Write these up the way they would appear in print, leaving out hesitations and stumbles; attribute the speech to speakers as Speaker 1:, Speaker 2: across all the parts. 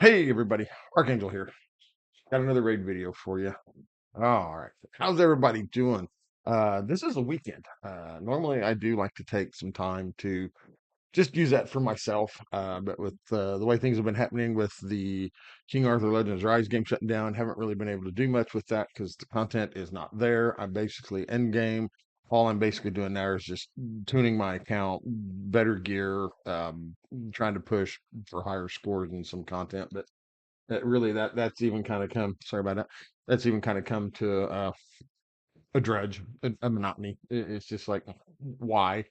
Speaker 1: Hey everybody, Archangel here. Got another raid video for you. All right. How's everybody doing? This is a weekend. Normally I do like to take some time to just use that for myself. But with the way things have been happening with the King Arthur Legends Rise game shutting down, haven't really been able to do much with that because the content is not there. I'm basically end game. All I'm basically doing now is just tuning my account, better gear, trying to push for higher scores and some content. But that's even kind of come. Sorry about that. That's even kind of come to a drudge, a monotony. It's just like why,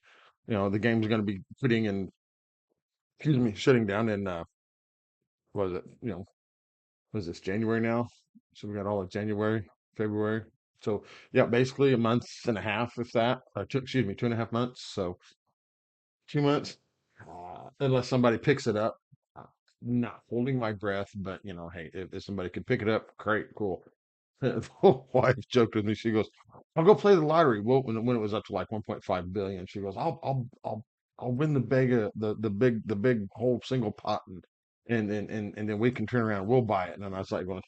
Speaker 1: the game's going to be putting in, excuse me, shutting down in what is it? Was this January now? So we got all of January, February. So yeah, basically a month and a half, if that. Excuse me, 2.5 months. So 2 months, unless somebody picks it up. Uh, Not holding my breath, but hey, if somebody could pick it up, great, cool. The wife joked with me. She goes, "I'll go play the lottery." Well, when it was up to like 1.5 billion, she goes, "I'll win the big whole single pot, and then we can turn around. We'll buy it." And I was like going,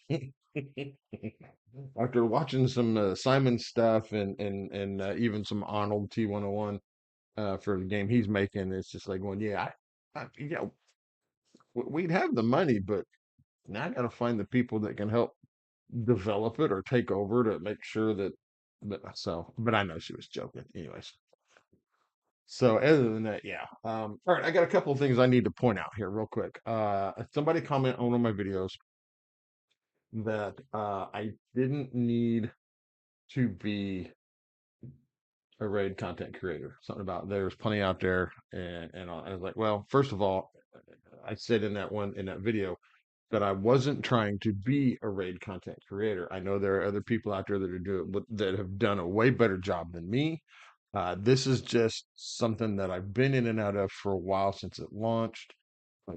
Speaker 1: after watching some Simon stuff and even some Arnold T101 for the game he's making, it's just like going, yeah, we'd have the money, but now I got to find the people that can help develop it or take over to make sure that. But I know she was joking, anyways. So other than that, yeah. All right, I got a couple of things I need to point out here real quick. Somebody comment on one of my videos that I didn't need to be a raid content creator. Something about there's plenty out there, and I was like, well, first of all, I said in that video that I wasn't trying to be a raid content creator. I know there are other people out there that are doing that have done a way better job than me. This is just something that I've been in and out of for a while since it launched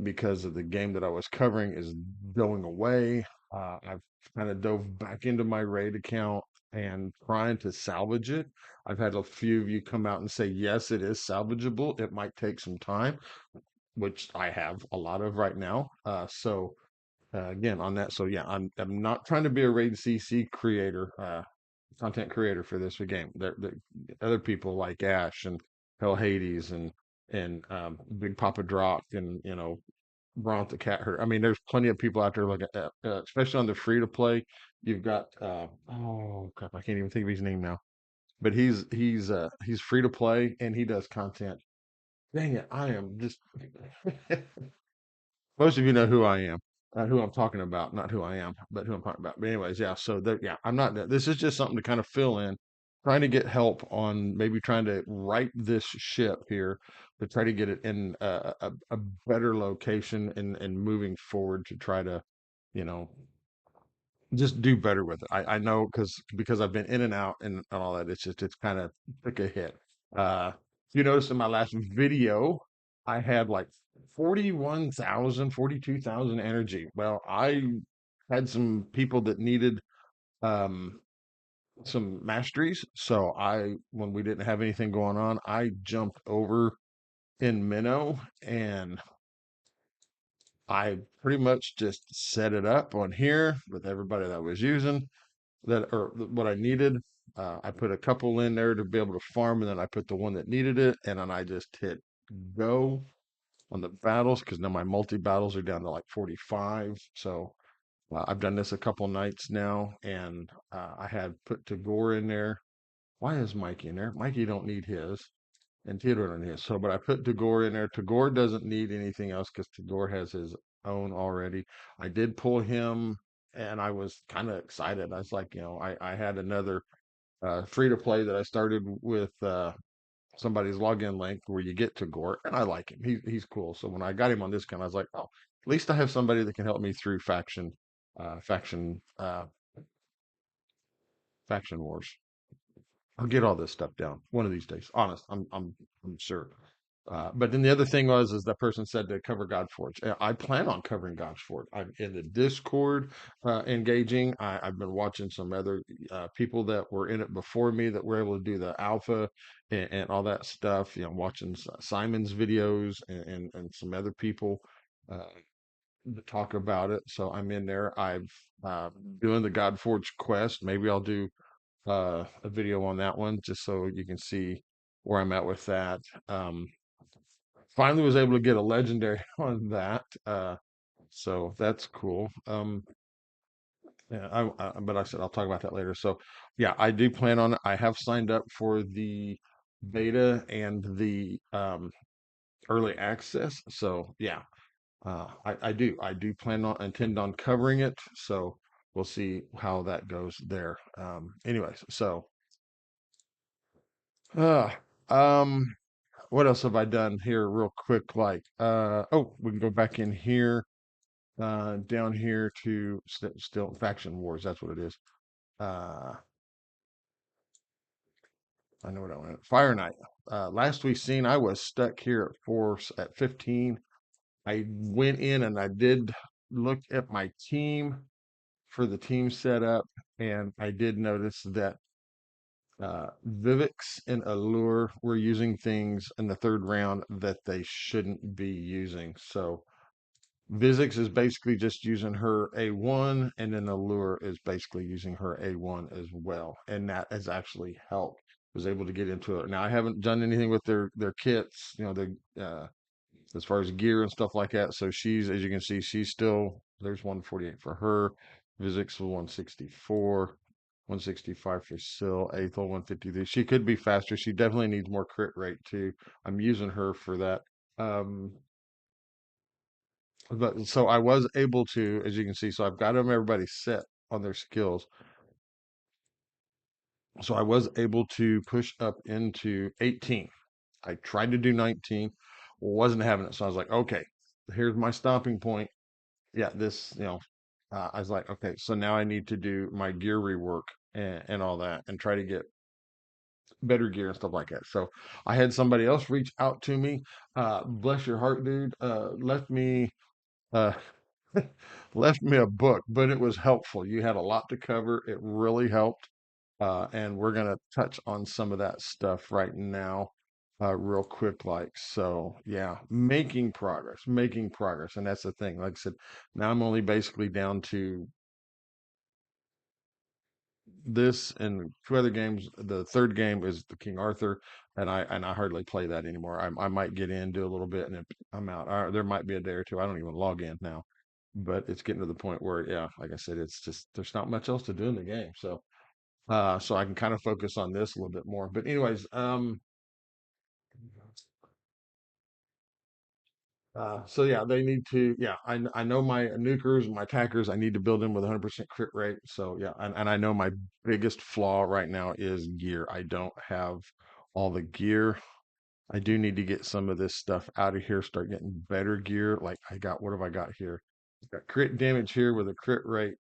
Speaker 1: because of the game that I was covering is going away. I've kind of dove back into my raid account and trying to salvage it. I've had a few of you come out and say, yes, it is salvageable. It might take some time, which I have a lot of right now. Again, on that, so yeah, I'm not trying to be a raid CC creator, content creator for this game. There other people like Ash and Hell Hades and Big Papa Drock and Bronth the Cat Herd. I mean, there's plenty of people out there like especially on the free to play. You've got oh crap, I can't even think of his name now. But he's free to play and he does content. Dang it, I am just most of you know who I am, who I'm talking about, not who I am, but who I'm talking about. But anyways, yeah. So there, yeah, I'm not. This is just something to kind of fill in, trying to get help on maybe trying to right this ship here to try to get it in a better location and moving forward to try to, you know, just do better with it. I know because I've been in and out and all that. It's kind of took a hit. If you notice in my last video, I had like 42,000 energy. Well, I had some people that needed um some masteries, so when we didn't have anything going on, I jumped over in Minnow and I pretty much just set it up on here with everybody that was using what I needed. I put a couple in there to be able to farm, and then I put the one that needed it, and then I just hit go on the battles because now my multi battles are down to like 45. So I've done this a couple nights now, and I had put Tagore in there. Why is Mikey in there? Mikey don't need his, and Theodore don't need his. So, but I put Tagore in there. Tagore doesn't need anything else because Tagore has his own already. I did pull him, and I was kind of excited. I was like, I had another free to play that I started with somebody's login link where you get Tagore, and I like him. He's cool. So when I got him on this kind, I was like, oh, at least I have somebody that can help me through uh, faction, uh, faction wars. I'll get all this stuff down one of these days. Honest, I'm sure. But then the other thing was, is that person said to cover Godforge. I plan on covering Godforge. I'm in the Discord engaging. I've been watching some other people that were in it before me that were able to do the alpha and all that stuff. Watching Simon's videos and some other people. Uh, to talk about it. So I'm in there. I've uh, doing the Godforge quest. Maybe I'll do a video on that one just so you can see where I'm at with that. Um, Finally was able to get a legendary on that. So that's cool. Yeah, but I said I'll talk about that later. So yeah, I do plan on it. I have signed up for the beta and the early access. So yeah, I do plan on intend on covering it. So we'll see how that goes there. Anyways, so uh, um, what else have I done here real quick? Like, oh, we can go back in here, down here to still faction wars. That's what it is. Uh, I know what I want. Fire Knight. Last we seen, I was stuck here at force at 15. I went in and I did look at my team for the team setup, and I did notice that Vivix and Allure were using things in the third round that they shouldn't be using. So Vizix is basically just using her A1, and then Allure is basically using her A1 as well, and that has actually helped. Was able to get into it. Now I haven't done anything with their kits, the as far as gear and stuff like that. So she's, as you can see, she's still there's 148 for her. Vizix was 164, 165 for Syl, Aethel 153. She could be faster. She definitely needs more crit rate too. I'm using her for that. Um, but so I was able to, as you can see, so I've got them everybody set on their skills. So I was able to push up into 18. I tried to do 19, wasn't having it. So I was like, okay, here's my stopping point. Yeah, I was like, okay, so now I need to do my gear rework and all that and try to get better gear and stuff like that. So I had somebody else reach out to me. Bless your heart, dude. Uh, left me a book, but it was helpful. You had a lot to cover. It really helped. And we're going to touch on some of that stuff right now, real quick. Like, so yeah, making progress. And that's the thing. Like I said, now I'm only basically down to this and two other games. The third game is the King Arthur, and I hardly play that anymore. I might get in, do a little bit, and then I'm out. There might be a day or two. I don't even log in now, but it's getting to the point where, yeah, like I said, it's just there's not much else to do in the game. So I can kind of focus on this a little bit more. But anyways, so yeah, they need to. Yeah, I know my nukers, my attackers. I need to build them with 100% crit rate. So yeah, and I know my biggest flaw right now is gear. I don't have all the gear. I do need to get some of this stuff out of here. Start getting better gear. Like I got, what have I got here? Got crit damage here with a crit rate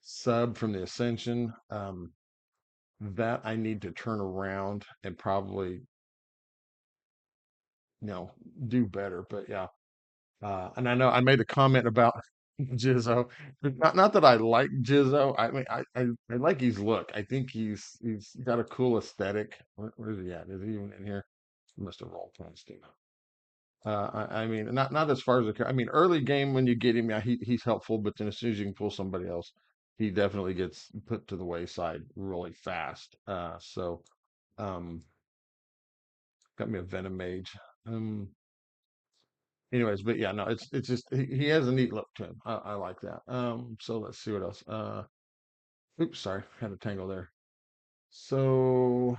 Speaker 1: sub from the Ascension. That I need to turn around and probably you know do better. But yeah. And I know I made a comment about Jizzo. Not that I like Jizzo. I mean, I like his look. I think he's got a cool aesthetic. Where is he at? Is he even in here? He must have rolled past him. I mean, not as far as I mean, early game when you get him, yeah, he's helpful. But then as soon as you can pull somebody else, he definitely gets put to the wayside really fast. Um, got me a Venom Mage. Anyways, but yeah, no, it's just he has a neat look to him. I like that. So let's see what else. Oops, sorry, had a tangle there. So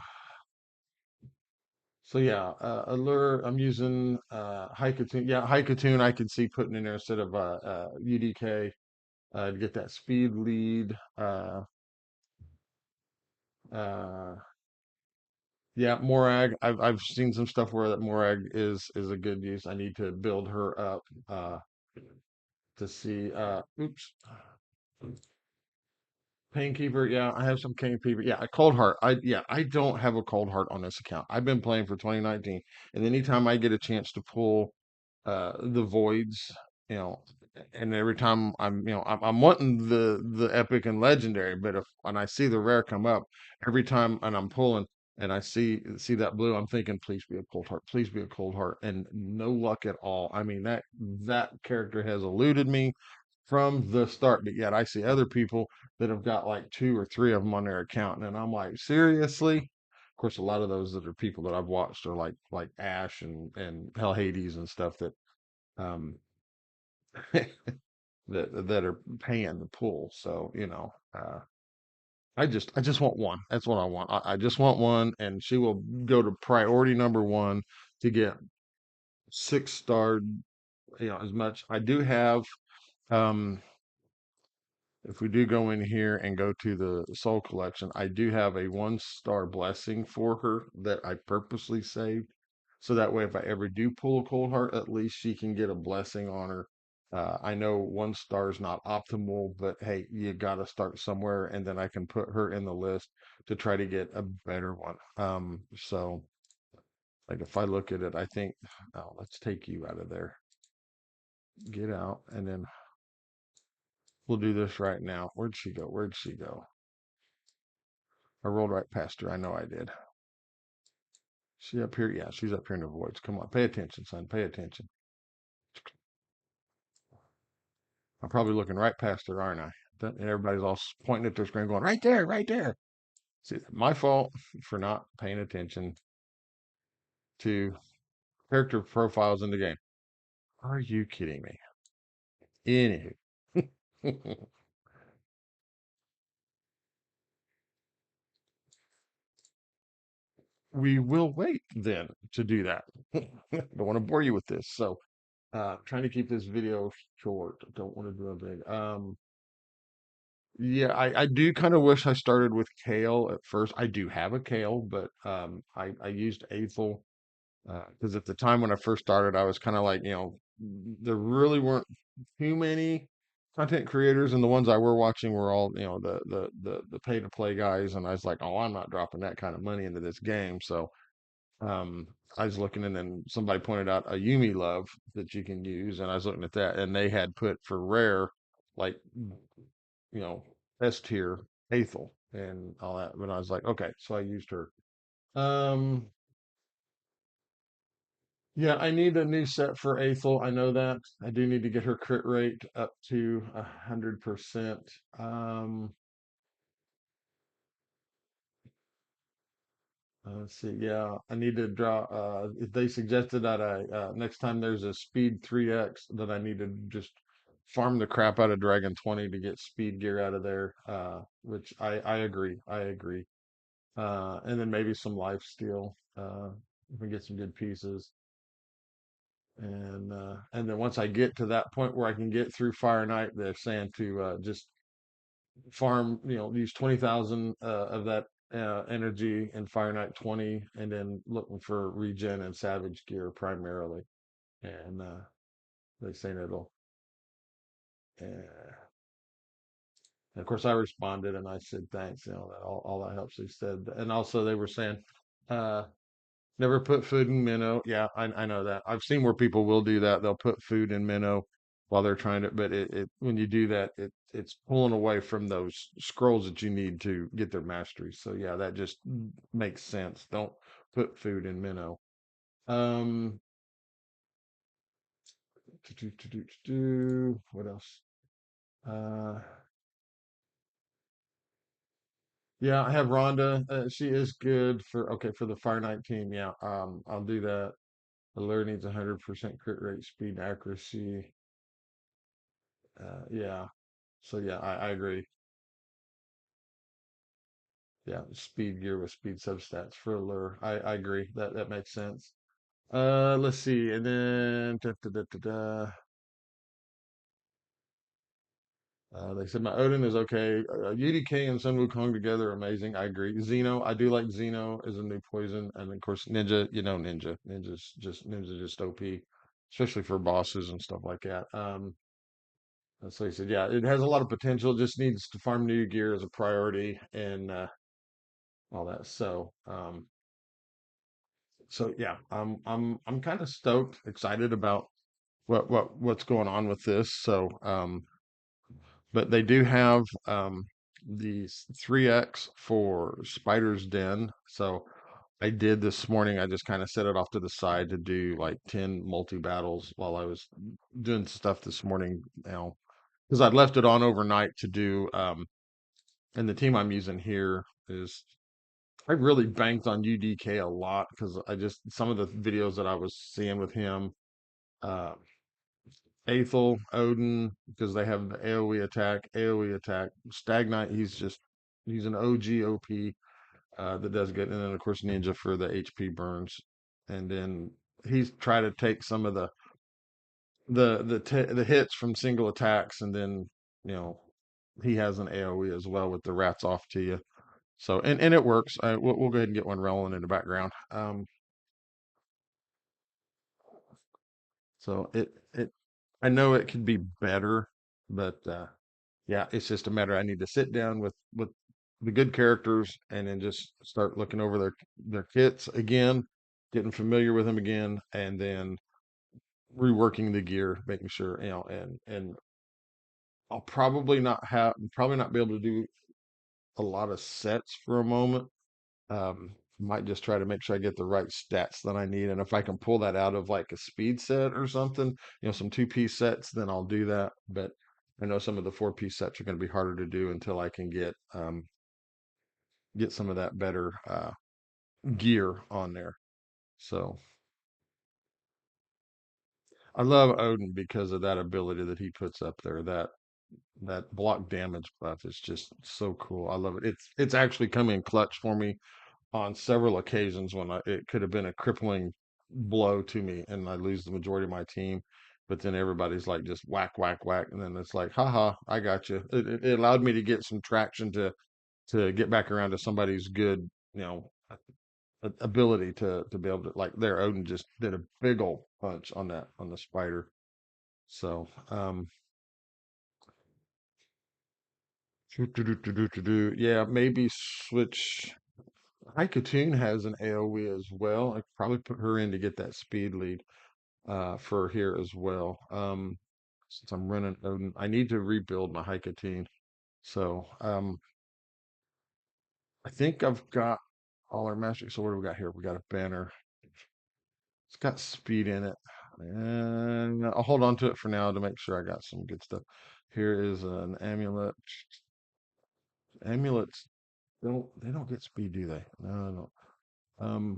Speaker 1: so yeah, Allure. I'm using Haikatoon. Yeah, Haikatoon. I could see putting in there instead of UDK to get that speed lead. Uh, yeah, Morag. I've seen some stuff where that Morag is a good use. I need to build her up to see. Oops. Painkeeper, yeah, I have some Painkeeper. Yeah, a Cold Heart. I don't have a Cold Heart on this account. I've been playing for 2019, and anytime I get a chance to pull the voids, you know, and every time I'm wanting the epic and legendary, but if when I see the rare come up, every time and I'm pulling. and I see that blue, I'm thinking, please be a cold heart, please be a cold heart, and no luck at all. I mean, that character has eluded me from the start, but yet I see other people that have got like two or three of them on their account, and I'm like, seriously? Of course, a lot of those that are people that I've watched are like Ash and Hell Hades and stuff that um that are paying the pull. So, I just want one. That's what I want. I just want one, and she will go to priority number one to get 6 star. As much. I do have. Um, if we do go in here and go to the Soul Collection, I do have a 1 star blessing for her that I purposely saved. So that way, if I ever do pull a cold heart, at least she can get a blessing on her. I know 1 star is not optimal, but hey, you got to start somewhere, and then I can put her in the list to try to get a better one. So like if I look at it, I think, oh, let's take you out of there, get out, and then we'll do this right now. Where'd she go? Where'd she go? I rolled right past her. I know I did. She up here? Yeah, she's up here in the voids. Come on, pay attention, son. Pay attention. I'm probably looking right past her, aren't I? And everybody's all pointing at their screen, going, right there, right there. See, my fault for not paying attention to character profiles in the game. Are you kidding me? Anywho, we will wait then to do that. Don't want to bore you with this. So, trying to keep this video short. Don't want to do a big. Yeah, I do kind of wish I started with Kale at first. I do have a Kale, but I used Aethel because at the time when I first started, I was kind of like, there really weren't too many content creators, and the ones I were watching were all, the pay to play guys, and I was like, oh, I'm not dropping that kind of money into this game. So um, I was looking, and then somebody pointed out a Yumi Love that you can use, and I was looking at that, and they had put for rare, like, you know, S tier Aethel and all that. But I was like, okay, so I used her. Um, yeah, I need a new set for Aethel. I know that. I do need to get her crit rate up to 100%. Um, let's see. Yeah, I need to draw. They suggested that next time there's a speed 3x that I need to just farm the crap out of Dragon 20 to get speed gear out of there. Which I agree. I agree. And then maybe some life steal. If we get some good pieces. And then once I get to that point where I can get through Fire Knight, they're saying to just farm, use 20,000 of that energy in Fire Knight 20, and then looking for regen and Savage gear primarily. And they saying it'll. Uh, and of course, I responded and I said thanks. That all that helps. They said, and also they were saying, uh, never put food in minnow. Yeah, I know that. I've seen where people will do that. They'll put food in minnow while they're trying to, but it when you do that, it's pulling away from those scrolls that you need to get their mastery. So yeah, that just makes sense. Don't put food in minnow. Um, what else? Uh, yeah, I have Rhonda. She is good for the Fire Knight team. Yeah, I'll do that. The lure needs 100% crit rate, speed, and accuracy. Yeah. So yeah, I agree. Yeah, speed gear with speed substats for a lure. I agree. That makes sense. Let's see, and then they said my Odin is okay. UDK and Sun Wukong together, amazing. I agree. Xeno, I do like Xeno as a new poison, and of course Ninja. Ninja just OP, especially for bosses and stuff like that. So he said, yeah, it has a lot of potential. Just needs to farm new gear as a priority and all that. So yeah, I'm kind of stoked, excited about what's going on with this. So but they do have these 3x for Spider's Den. So I did this morning. I just kind of set it off to the side to do like 10 multi battles while I was doing stuff this morning now because I'd left it on overnight to do. And the team I'm using here is I really banked on UDK a lot because I just some of the videos that I was seeing with him, uh, Aethel, Odin, because they have the AoE attack. Stagnite, he's an OG OP that does good, and then of course Ninja for the HP burns, and then he's tried to take some of the hits from single attacks, and then you know he has an AoE as well with the rats off to you. So and it works. We'll go ahead and get one rolling in the background. So it I know it could be better, but yeah, it's just a matter. I need to sit down with the good characters and then just start looking over their kits again, getting familiar with them again, and then reworking the gear, making sure and I'll probably not be able to do a lot of sets for a moment. Might just try to make sure I get the right stats that I need. And if I can pull that out of like a speed set or something, some two-piece sets, then I'll do that. But I know some of the four-piece sets are going to be harder to do until I can get some of that better gear on there. So I love Odin because of that ability that he puts up there. That block damage buff is just so cool. I love it. It's actually come in clutch for me on several occasions when it could have been a crippling blow to me and I lose the majority of my team. But then everybody's like just whack, whack, whack, and then it's like, haha, I got you. It allowed me to get some traction to get back around to somebody's good, ability to be able to like there. Odin just did a big old punch on the spider. So yeah, maybe switch. Haikatoon has an AoE as well. I could probably put her in to get that speed lead for here as well. Since I'm running Odin, I need to rebuild my Haikatoon. So I think I've got all our mastery. So what do we got here? We got a banner. It's got speed in it. And I'll hold on to it for now to make sure I got some good stuff. Here is an amulet. Amulets they don't get speed, do they? No, no, no.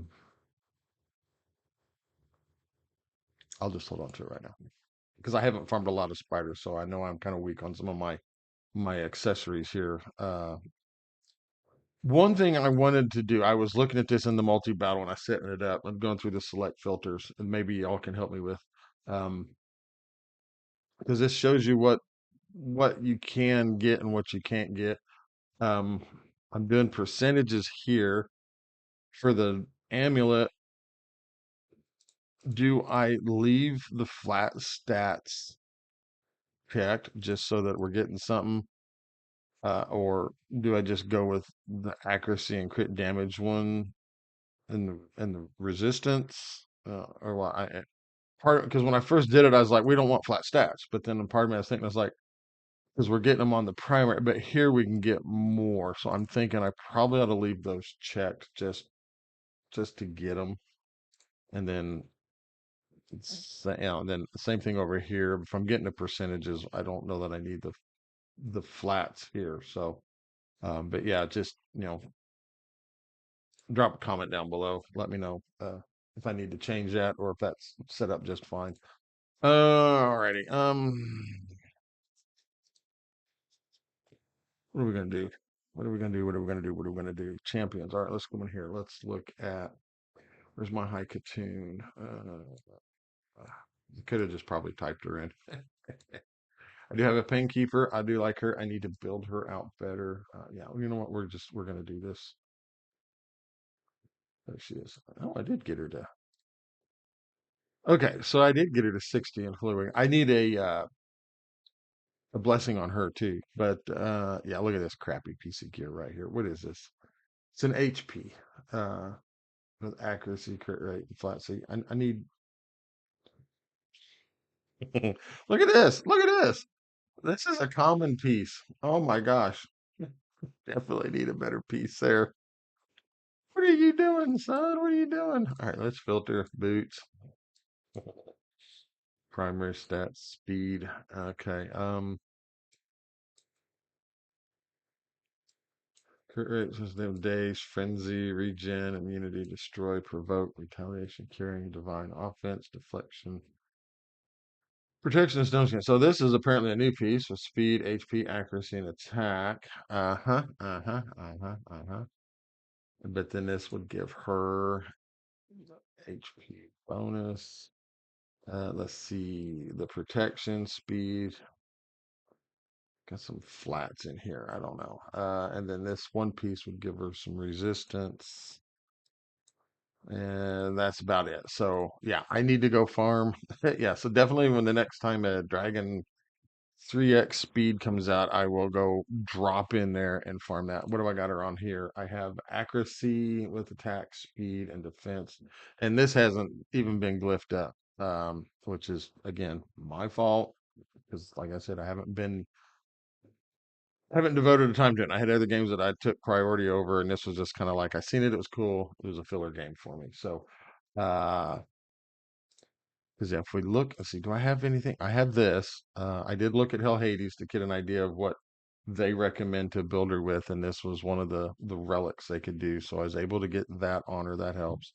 Speaker 1: I'll just hold on to it right now because I haven't farmed a lot of spiders, so I know I'm kind of weak on some of my accessories here. One thing I wanted to do, I was looking at this in the multi battle and I setting it up. I'm going through the select filters, and maybe y'all can help me with, um, because this shows you what you can get and what you can't get. Um, I'm doing percentages here for the amulet. Do I leave the flat stats checked just so that we're getting something? Or do I just go with the accuracy and crit damage one and the resistance? Or what? Part because when I first did it, I was like, we don't want flat stats. But then part of me, I was thinking, I was like, because we're getting them on the primary, but here we can get more. So I'm thinking I probably ought to leave those checked just to get them, and then and then same thing over here. If I'm getting the percentages, I don't know that I need the flats here. So, but yeah, just drop a comment down below. Let me know if I need to change that or if that's set up just fine. Alrighty. What are we gonna do? What are we gonna do? What are we gonna do? What are we gonna do? Champions. All right, let's go in here. Let's look at where's my high Katoon. Could have just probably typed her in. I do have a pain keeper. I do like her. I need to build her out better. Yeah, you know what? We're gonna do this. There she is. Oh, I did get her to. Okay, so I did get her to 60 in fluid. I need a blessing on her too. But yeah, look at this crappy piece of gear right here. What is this? It's an HP with accuracy, crit rate, and flat. C. I need. Look at this. Look at this. This is a common piece. Oh my gosh. Definitely need a better piece there. What are you doing, son? What are you doing? All right, let's filter boots. Primary stats, speed. Okay. Crit rate, days, frenzy, regen, immunity, destroy, provoke, retaliation, curing, divine offense, deflection, protection, and stone skin. So this is apparently a new piece with speed, HP, accuracy, and attack. Uh-huh, uh-huh, uh-huh, uh-huh. But then this would give her HP bonus. Let's see, the protection, speed, got some flats in here. I don't know. And then this one piece would give her some resistance. And that's about it. So yeah, I need to go farm. Yeah, so definitely when the next time a Dragon 3x speed comes out, I will go drop in there and farm that. What do I got her on here? I have accuracy with attack, speed, and defense. And this hasn't even been glyphed up, which is again my fault because like I said, I haven't devoted the time to it. I had other games that I took priority over, and this was just kind of like I seen it, it was cool. It was a filler game for me. So uh because if we look, let's see, do I have anything? I have this. I did look at Hell Hades to get an idea of what they recommend to build her with, and this was one of the relics they could do. So I was able to get that on her. That helps.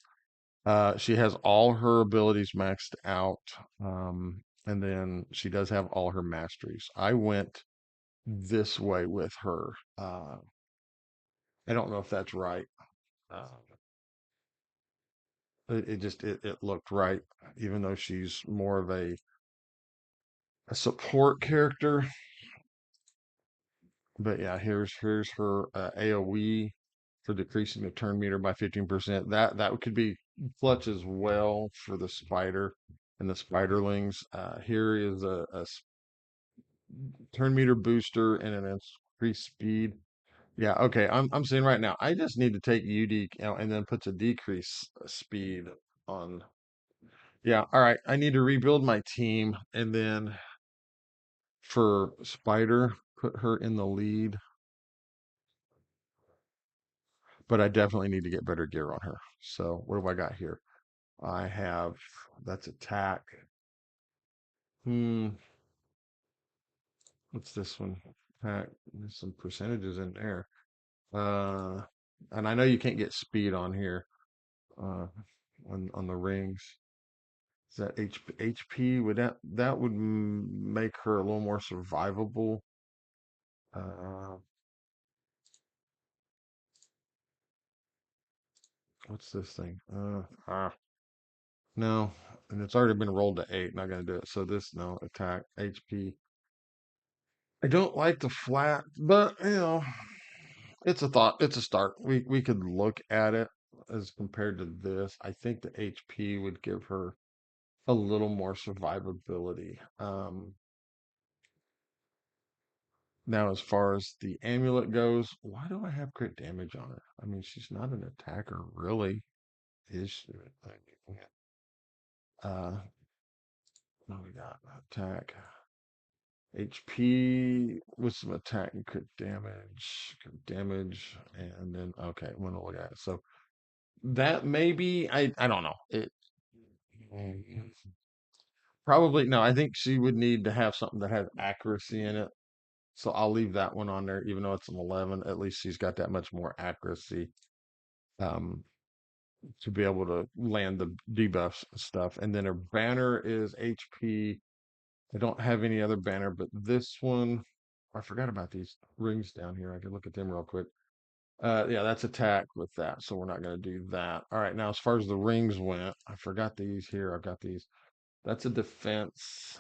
Speaker 1: She has all her abilities maxed out, and then she does have all her masteries. I went this way with her. I don't know if that's right. Uh, it looked right, even though she's more of a support character. But yeah, here's her AoE for decreasing the turn meter by 15%. That could be clutch as well for the spider and the spiderlings. Here is a turn meter booster and an increased speed. Yeah, okay. I'm seeing right now. I just need to take UD and then puts a decrease speed on. Yeah, all right. I need to rebuild my team and then for Spider, put her in the lead. But I definitely need to get better gear on her. So what do I got here? I have that's attack. Hmm, what's this one? Attack. There's some percentages in there. Uh, and I know you can't get speed on here. On the rings. Is that HP? Would that would make her a little more survivable? Uh, what's this thing? No, and it's already been rolled to 8. Not gonna do it. So this no attack HP. I don't like the flat, but it's a thought. It's a start. We could look at it as compared to this. I think the HP would give her a little more survivability. Now, as far as the amulet goes, why do I have crit damage on her? I mean, she's not an attacker, really, is she? What we got? Attack, HP with some attack and crit damage, and then okay, I'm gonna look at it. So that maybe I don't know. It probably no. I think she would need to have something that has accuracy in it. So I'll leave that one on there, even though it's an 11. At least she's got that much more accuracy. Um, to be able to land the debuffs and stuff. And then her banner is HP. I don't have any other banner, but this one, I forgot about these rings down here. I can look at them real quick. Yeah, that's attack with that, so we're not going to do that. All right, now as far as the rings went, I forgot these here. I've got these. That's a defense,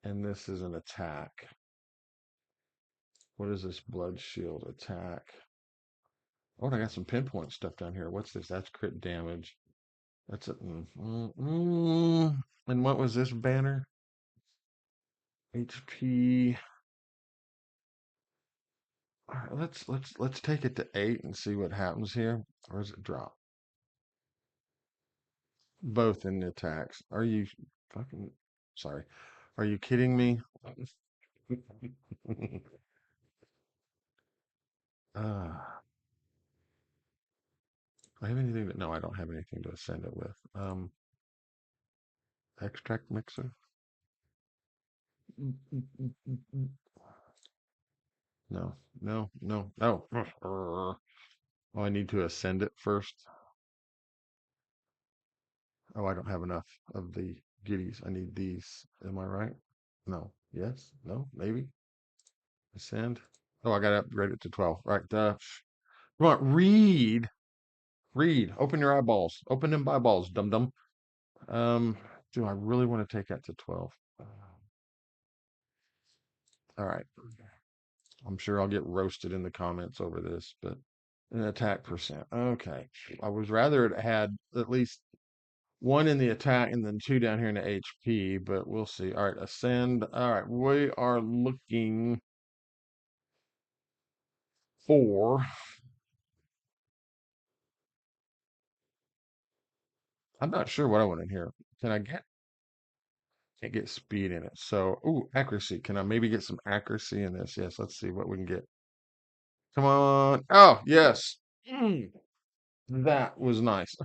Speaker 1: and this is an attack. What is this blood shield attack? Oh, and I got some pinpoint stuff down here. What's this? That's crit damage. That's it. And what was this banner? HP. All right, let's take it to 8 and see what happens here. Or does it drop? Both in the attacks. Are you fucking sorry? Are you kidding me? Ah, I have anything that? No, I don't have anything to ascend it with. Extract mixer. No, no, no, no. Oh, I need to ascend it first. Oh, I don't have enough of the giddies. I need these. Am I right? No. Yes. No. Maybe. Ascend. Oh, I gotta upgrade it to 12. Right. Come on. Read. Read. Open your eyeballs. Open them eyeballs, dum dum. Um, do I really want to take that to 12? All right. I'm sure I'll get roasted in the comments over this, but an attack percent. Okay. I was rather it had at least one in the attack and then two down here in the HP, but we'll see. All right, ascend. All right, we are looking for. I'm not sure what I want in here. Can I get? Can't get speed in it. So, ooh, accuracy. Can I maybe get some accuracy in this? Yes. Let's see what we can get. Come on. Oh, yes. Mm, that was nice.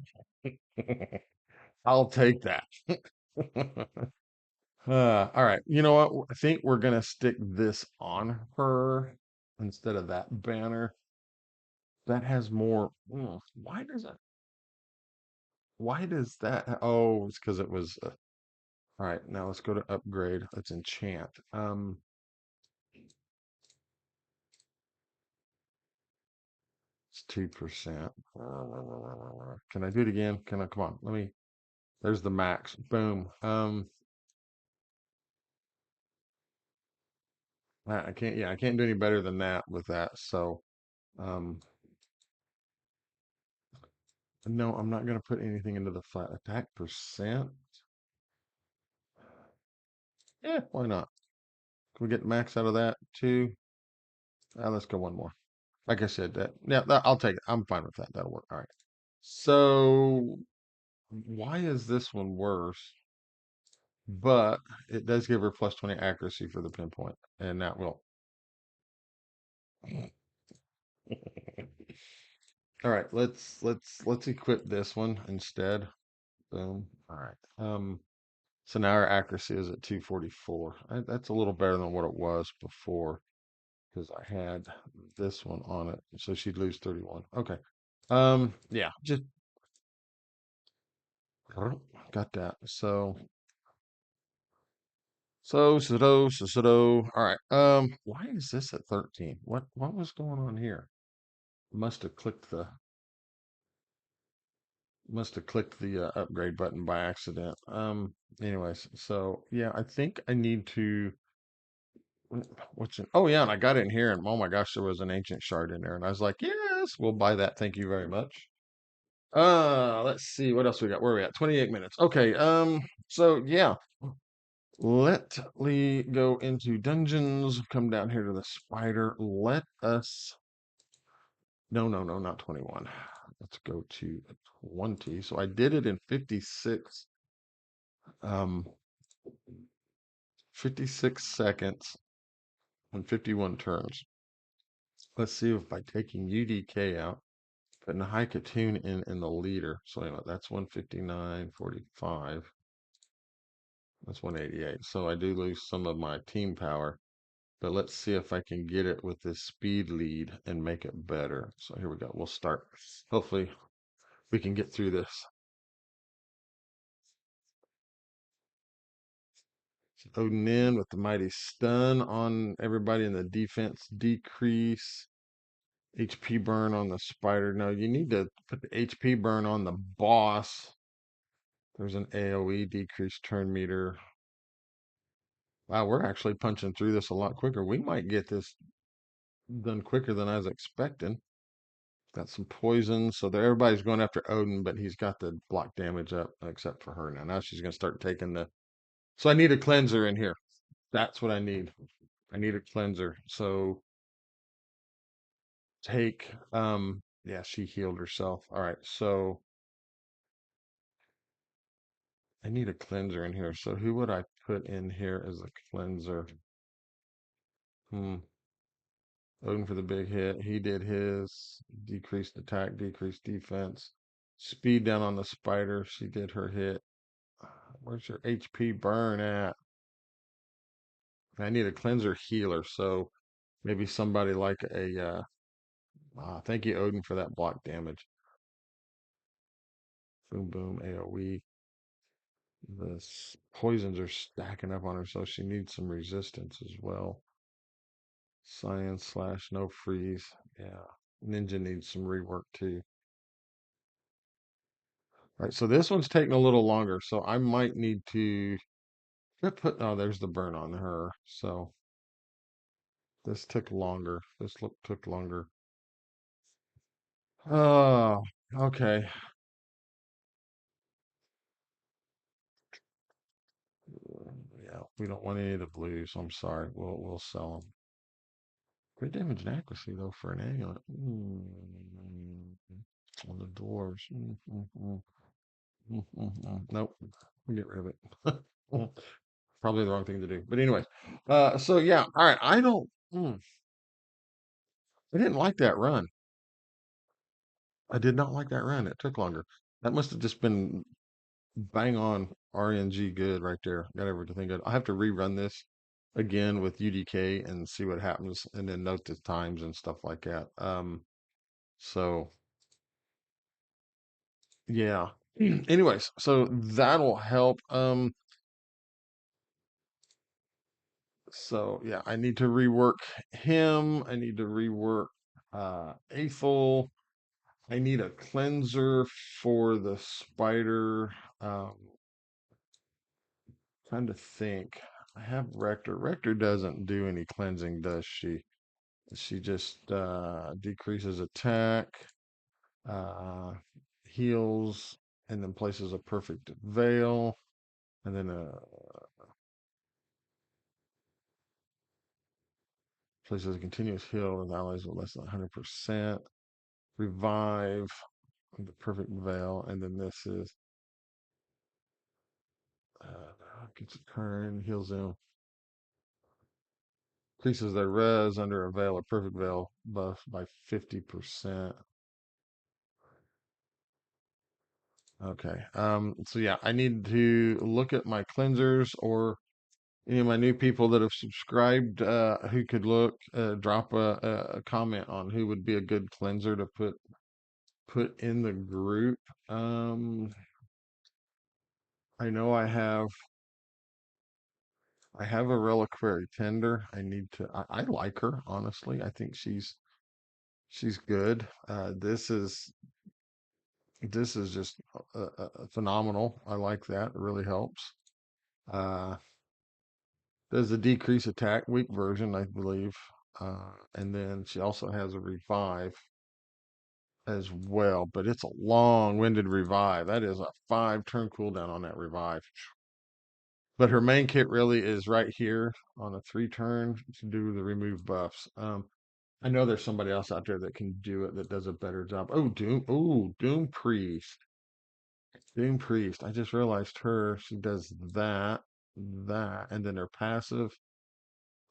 Speaker 1: I'll take that. All right. You know what? I think we're gonna stick this on her instead of that banner. That has more. Why does it? Why does that? Oh, it's because it was. All right. Now let's go to upgrade. Let's enchant. It's 2%. Can I do it again? Can I? Come on. Let me. There's the max. Boom. I can't. Yeah, I can't do any better than that with that. So, um, no, I'm not gonna put anything into the flat attack percent. Yeah, why not? Can we get max out of that too? Let's go one more. Like I said, I'll take it. I'm fine with that. That'll work. All right. So why is this one worse? But it does give her plus 20 accuracy for the pinpoint, and that will. All right, let's equip this one instead. Boom. All right. So now our accuracy is at 244. That's a little better than what it was before because I had this one on it. So she'd lose 31. Okay. Yeah, just got that. So. All right. Why is this at 13? What was going on here? Must have clicked the upgrade button by accident. Anyways, so yeah, I think I need to what's in oh yeah, and I got in here and oh my gosh, there was an ancient shard in there, and I was like, yes, we'll buy that. Thank you very much. Let's see what else we got. Where are we at? 28 minutes. Okay, so yeah. Let me go into dungeons. Come down here to the spider. Let us. No, no, no, not 21. Let's go to 20. So I did it in 56. Um, 56 seconds and 51 turns. Let's see if by taking UDK out, putting High Katoon in the leader. So anyway, that's 159.45. That's 188. So I do lose some of my team power. But let's see if I can get it with this speed lead and make it better. So here we go. We'll start. Hopefully we can get through this. Odin in with the mighty stun on everybody in the defense decrease. HP burn on the spider. No, you need to put the HP burn on the boss. There's an AoE decreased turn meter. Wow, we're actually punching through this a lot quicker. We might get this done quicker than I was expecting. Got some poison, so there everybody's going after Odin, but he's got the block damage up, except for her now. Now she's gonna start taking the. So I need a cleanser in here. That's what I need. I need a cleanser. So take. Yeah, she healed herself. All right, so I need a cleanser in here. So who would I put in here as a cleanser? Hmm. Odin for the big hit. He did his decreased attack, decreased defense. Speed down on the spider. She did her hit. Where's your HP burn at? I need a cleanser healer, so maybe somebody like a thank you, Odin, for that block damage. Boom boom AoE. The poisons are stacking up on her, so she needs some resistance as well. Science slash no freeze. Yeah. Ninja needs some rework too. All right, so this one's taking a little longer, so I might need to oh, there's the burn on her. So this took longer. This took longer. Oh, okay. Yeah, we don't want any of the blues. I'm sorry. We'll sell them. Great damage and accuracy though for an amulet. On the dwarves. Nope. We get rid of it. Probably the wrong thing to do. But anyway, so yeah, all right. I don't. I didn't like that run. I did not like that run. It took longer. That must have just been bang on RNG good right there. Got everything good. I have to rerun this again with UDK and see what happens, and then note the times and stuff like that. So yeah. Anyways, so that'll help. So yeah, I need to rework him. I need to rework Aethel. I need a cleanser for the spider. Um, Trying to think. I have Rector. Rector doesn't do any cleansing, does she? She just decreases attack, uh, heals, and then places a perfect veil, and then places a continuous heal with allies with less than 100%. Revive, the perfect veil, and then this is gets a turn, heals them, increases their res under a veil, a perfect veil buff by 50%. Okay. So yeah, I need to look at my cleansers or any of my new people that have subscribed who could drop a comment on who would be a good cleanser to put in the group. Um, I know I have a reliquary tender. I like her, honestly. I think she's good. This is just phenomenal. I like that. It really helps. Uh, there's a decrease attack, weak version, I believe. And then she also has a revive as well, but it's a long-winded revive. That is a 5 turn cooldown on that revive. But her main kit really is right here on a 3 turn to do the remove buffs. I know there's somebody else out there that can do it that does a better job. Oh, Doom. Oh, Doom Priest. Doom Priest. I just realized her. She does and then her passive.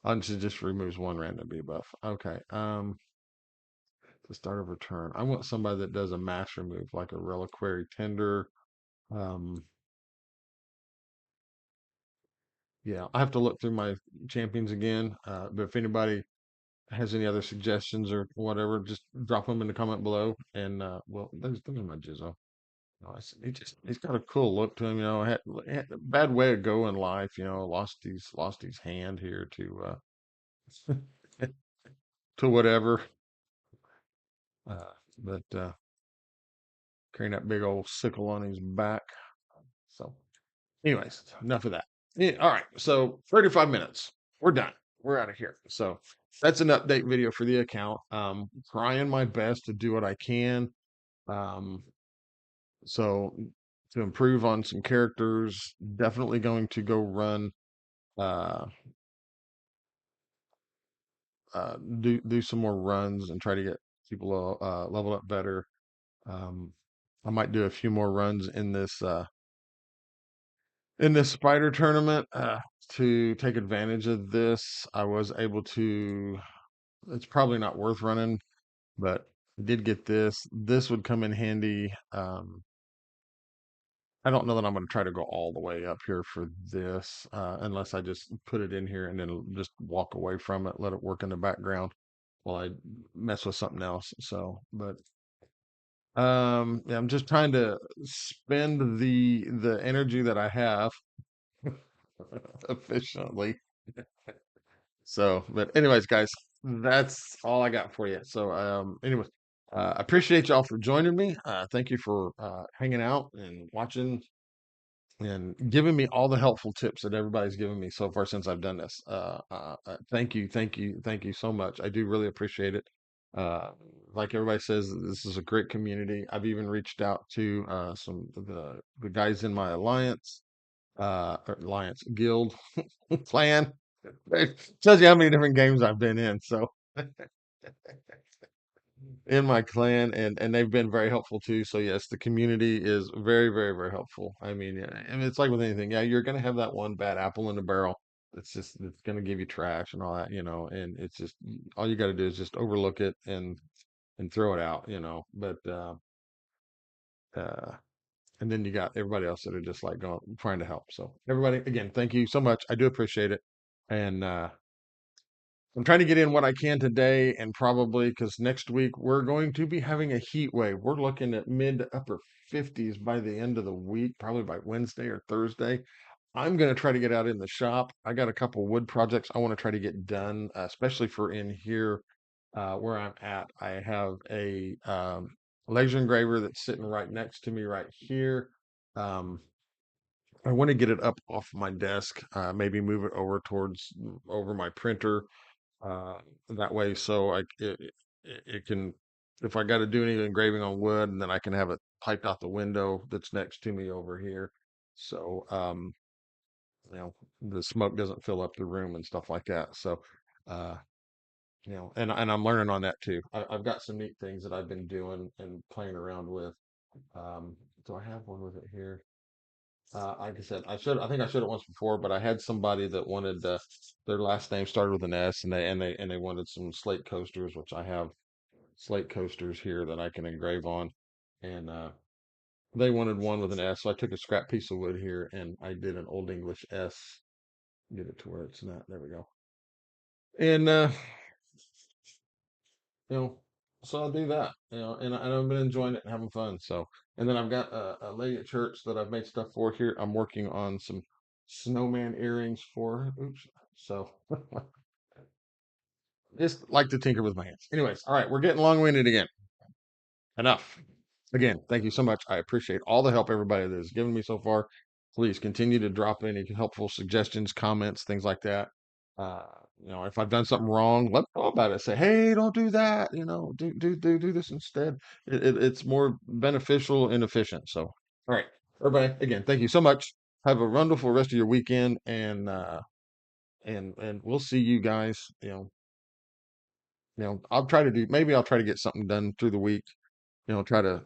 Speaker 1: And she just removes one random debuff. Okay. The start of her turn. I want somebody that does a mass remove, like a reliquary tender. Um, yeah, I have to look through my champions again. But if anybody has any other suggestions or whatever, just drop them in the comment below. And well, there's my Jizzo. No, he's got a cool look to him. You know, had a bad way to go in life. You know, lost his hand here to whatever. But carrying that big old sickle on his back. So, anyways, enough of that. Yeah, all right, so 35 minutes. We're done. We're out of here. So that's an update video for the account. Trying my best to do what I can. Um, so to improve on some characters, definitely going to go run uh do some more runs and try to get people level up better. Um, I might do a few more runs in this spider tournament to take advantage of this. I was able to. It's probably not worth running, but did get this. This would come in handy. I don't know that I'm going to try to go all the way up here for this, unless I just put it in here and then just walk away from it, let it work in the background while I mess with something else. So, but yeah, I'm just trying to spend the energy that I have efficiently. So, but anyways, guys, that's all I got for you. So, anyways, I appreciate y'all for joining me. Thank you for hanging out and watching and giving me all the helpful tips that everybody's given me so far since I've done this. Thank you, thank you, thank you so much. I do really appreciate it. Uh, like everybody says, this is a great community. I've even reached out to some of the guys in my or alliance guild clan. It tells you how many different games I've been in. So in my clan, and they've been very helpful too. So yes, the community is very, very, very helpful. I mean, yeah, I mean, it's like with anything. Yeah, you're gonna have that one bad apple in the barrel. It's gonna give you trash and all that, and it's just all you got to do is just overlook it and throw it out, But uh, and then you got everybody else that are just like going trying to help. So everybody, again, thank you so much. I do appreciate it, and I'm trying to get in what I can today, and probably because next week we're going to be having a heat wave. We're looking at mid to upper 50s by the end of the week, probably by Wednesday or Thursday. I'm going to try to get out in the shop. I got a couple wood projects I want to try to get done, especially for in here where I'm at. I have a laser engraver that's sitting right next to me right here. Um, I want to get it up off my desk, maybe move it over my printer uh, that way. So it can, if I got to do any engraving on wood, and then I can have it piped out the window that's next to me over here. So, the smoke doesn't fill up the room and stuff like that. So, uh, and I'm learning on that too. I've got some neat things that I've been doing and playing around with. Do I have one with it here? Like I said, I think I showed it once before, but I had somebody that wanted their last name started with an S, and they wanted some slate coasters, which I have slate coasters here that I can engrave on, and they wanted one with an S, so I took a scrap piece of wood here and I did an Old English S, get it to where it's not. There we go. And you know, so I'll do that, and I've been enjoying it and having fun. So, and then I've got a lady at church that I've made stuff for here. I'm working on some snowman earrings for her. Oops. So, just like to tinker with my hands. Anyways, all right, we're getting long-winded again. Enough. Again, thank you so much. I appreciate all the help everybody that has given me so far. Please continue to drop any helpful suggestions, comments, things like that. Uh, if I've done something wrong, let me know about it. Say, hey, don't do that. Do this instead. It's more beneficial and efficient. So, all right, everybody. Again, thank you so much. Have a wonderful rest of your weekend, and we'll see you guys. Maybe I'll try to get something done through the week, try to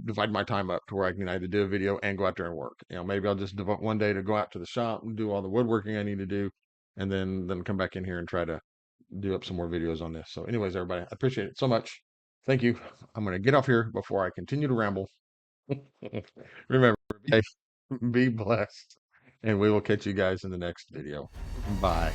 Speaker 1: divide my time up to where I can either do a video and go out there and work. Maybe I'll just devote one day to go out to the shop and do all the woodworking I need to do, and then come back in here and try to do up some more videos on this. So, anyways, everybody, I appreciate it so much. Thank you. I'm going to get off here before I continue to ramble. Remember, be safe, be blessed, and we will catch you guys in the next video. Bye.